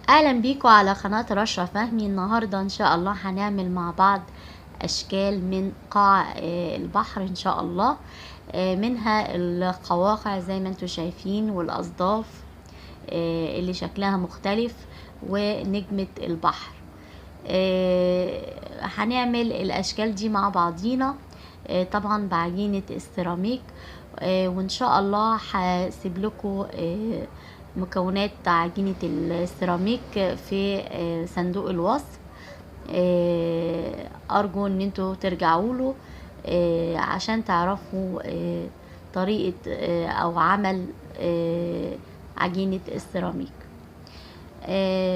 اهلا بيكم على قناة رشا فهمي. النهاردة ان شاء الله هنعمل مع بعض اشكال من قاع البحر ان شاء الله. منها القواقع زي ما انتم شايفين، والاصداف اللي شكلها مختلف، ونجمة البحر. هنعمل الاشكال دي مع بعضينا طبعا بعجينة السيراميك. وان شاء الله هسيب لكم مكونات عجينة السيراميك في صندوق الوصف. ارجو ان انتوا ترجعوا له عشان تعرفوا طريقة او عمل عجينة السيراميك.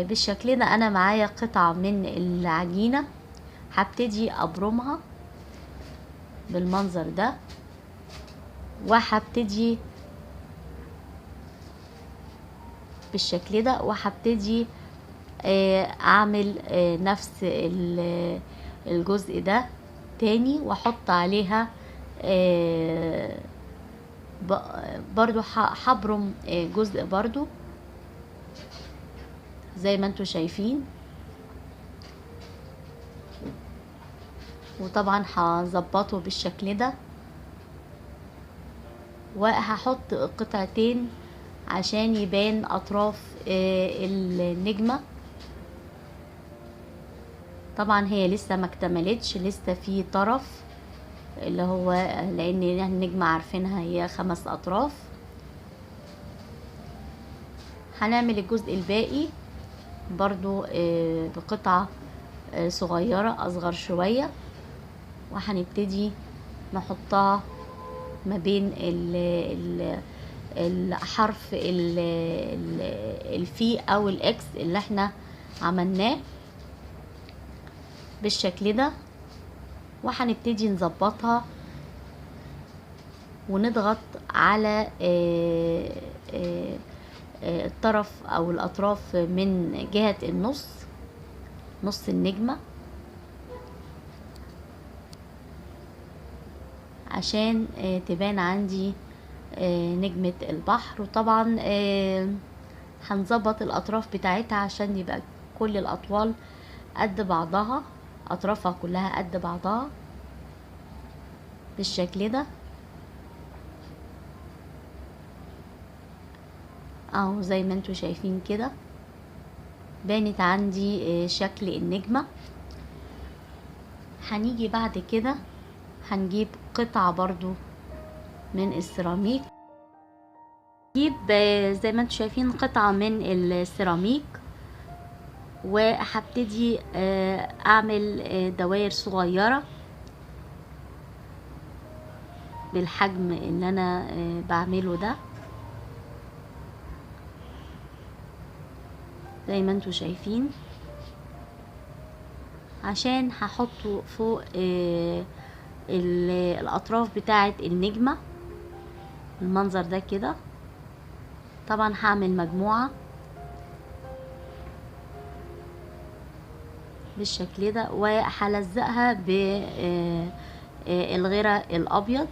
بالشكل ده انا معايا قطعة من العجينة، هبتدي ابرمها بالمنظر ده، وهبتدي بالشكل ده، وهبتدي اعمل نفس الجزء ده تاني، واحط عليها برضو هبرم جزء برضو زي ما انتوا شايفين. وطبعا هظبطه بالشكل ده، وهحط قطعتين عشان يبان اطراف النجمة. طبعا هي لسه ما اكتملتش، لسه في طرف اللي هو، لان النجمة عارفينها هي 5 اطراف. هنعمل الجزء الباقي برضو بقطعة صغيرة اصغر شوية، وهنبتدي نحطها ما بين الحرف الفي او الاكس اللي احنا عملناه بالشكل ده، وهنبتدي نظبطها ونضغط على الطرف او الاطراف من جهة نص النجمة عشان تبان عندي نجمة البحر. وطبعا هنظبط الاطراف بتاعتها عشان يبقى كل الاطوال قد بعضها، اطرافها كلها قد بعضها بالشكل ده اهو زي ما انتوا شايفين كده بانت عندي شكل النجمة. هنيجي بعد كده هنجيب قطعة برضو من السيراميك، نجيب زي ما انتوا شايفين قطعة من السيراميك، وهبتدي اعمل دوائر صغيرة بالحجم اللي انا بعمله ده زي ما انتوا شايفين، عشان هحطه فوق الاطراف بتاعه النجمة المنظر ده كده. طبعا هعمل مجموعة بالشكل ده، وهلزقها بالغيرة الابيض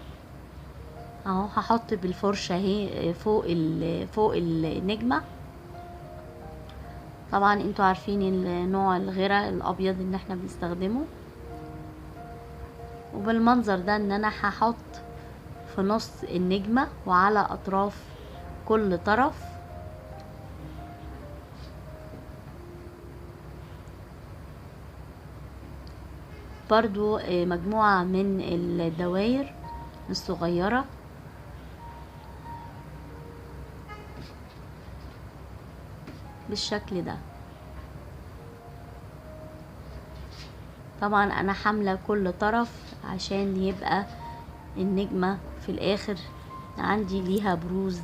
اهو. هحط بالفرشة اهي فوق النجمة. طبعا انتوا عارفين النوع الغيرة الابيض اللي احنا بنستخدمه. وبالمنظر ده ان انا هحط في نص النجمة وعلى اطراف كل طرف برضو مجموعة من الدوائر الصغيرة بالشكل ده. طبعا انا حاملة كل طرف عشان يبقى النجمة في الاخر عندي ليها بروز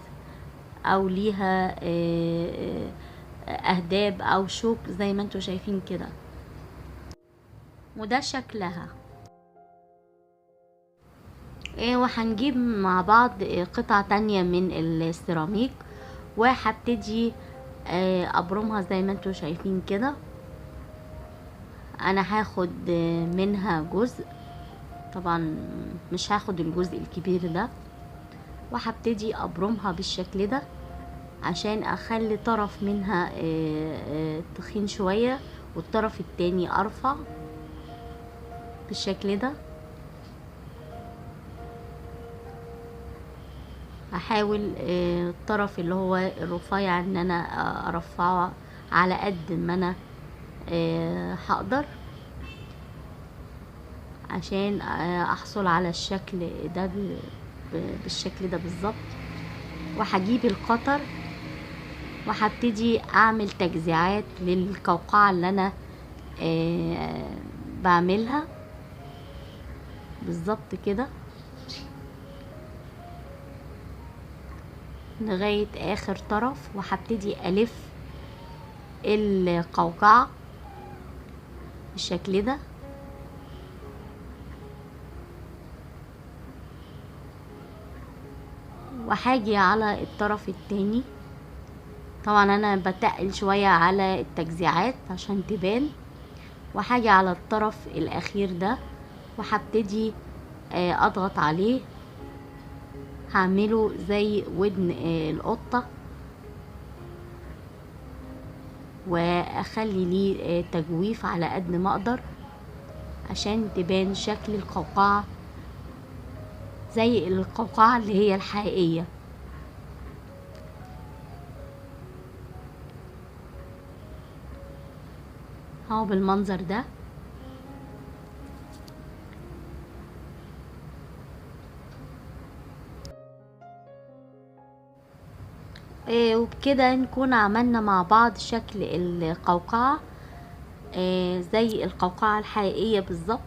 او ليها اهداب او شوك زي ما انتوا شايفين كده، وده شكلها. وهنجيب مع بعض قطعة تانية من السيراميك، وهبتدي ابرمها زي ما انتوا شايفين كده. انا هاخد منها جزء، طبعا مش هاخد الجزء الكبير ده، وهبتدي ابرمها بالشكل ده عشان اخلي طرف منها تخين شوية والطرف التاني ارفع بالشكل ده. هحاول الطرف اللي هو الرفيع ان انا ارفعه على قد ما انا هقدر عشان احصل على الشكل ده بالشكل ده بالظبط. وهجيب القطر وهبتدي اعمل تجزيعات للقوقعة اللي انا بعملها بالظبط كده لغاية اخر طرف، وهبتدي الف القوقعة بالشكل ده. وهاجي على الطرف التاني، طبعا انا بتقل شوية على التجزيعات عشان تبان، وهاجي على الطرف الاخير ده وهبتدي اضغط عليه، هعمله زي ودن القطة واخلي ليه تجويف على قد ما اقدر عشان تبان شكل القوقعة زي القوقعة اللي هي الحقيقية. اهو بالمنظر ده. وبكده نكون عملنا مع بعض شكل القوقعة زي القوقعة الحقيقية بالظبط.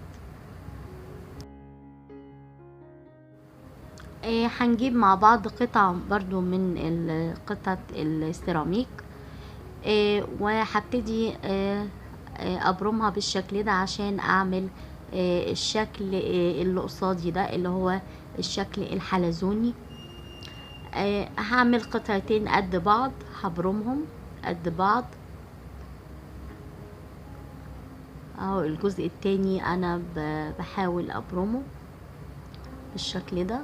هنجيب مع بعض قطع برضو من قطعة السيراميك وهبتدي ابرمها بالشكل ده عشان اعمل الشكل اللي قصادي ده اللي هو الشكل الحلزوني. هعمل قطعتين قد بعض، هبرمهم قد بعض اهو. الجزء التاني انا بحاول ابرمه بالشكل ده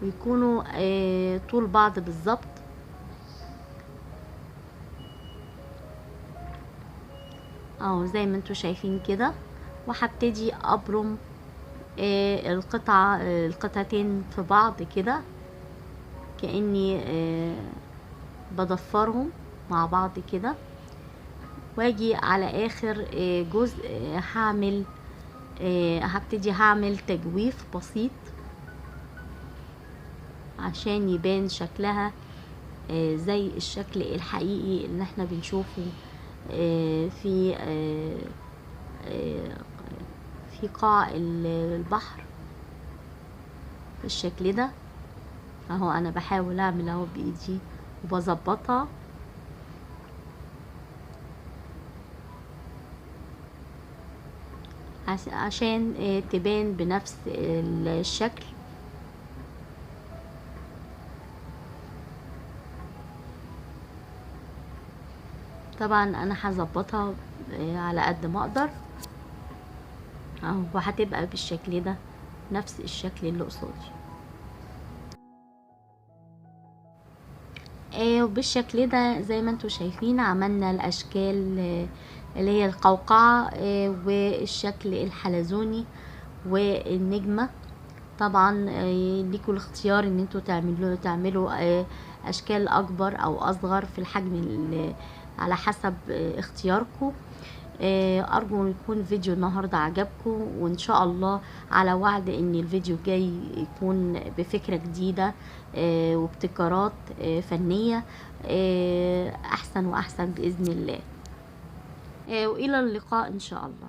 ويكونوا طول بعض بالظبط. اهو زي ما انتوا شايفين كده. وهبتدي ابرم القطعتين في بعض كده كأني بضفرهم مع بعض كده، واجي على اخر جزء هبتدي هعمل تجويف بسيط عشان يبان شكلها زي الشكل الحقيقي اللي احنا بنشوفه في قاع البحر بالشكل ده. اهو انا بحاول اعمل اهو بايدي وبظبطها عشان تبان بنفس الشكل. طبعا انا هظبطها على قد ما اقدر اهو، وهتبقى بالشكل ده نفس الشكل اللي قصادي. وبالشكل ده زي ما انتوا شايفين عملنا الاشكال اللي هي القوقعة والشكل الحلزوني والنجمة. طبعا ليكوا الاختيار ان انتوا تعملوا اشكال اكبر او اصغر في الحجم على حسب اختياركم. ارجو ان يكون فيديو النهارده عجبكم، وان شاء الله على وعد ان الفيديو الجاي يكون بفكره جديده وابتكارات فنيه احسن واحسن باذن الله. والى اللقاء ان شاء الله.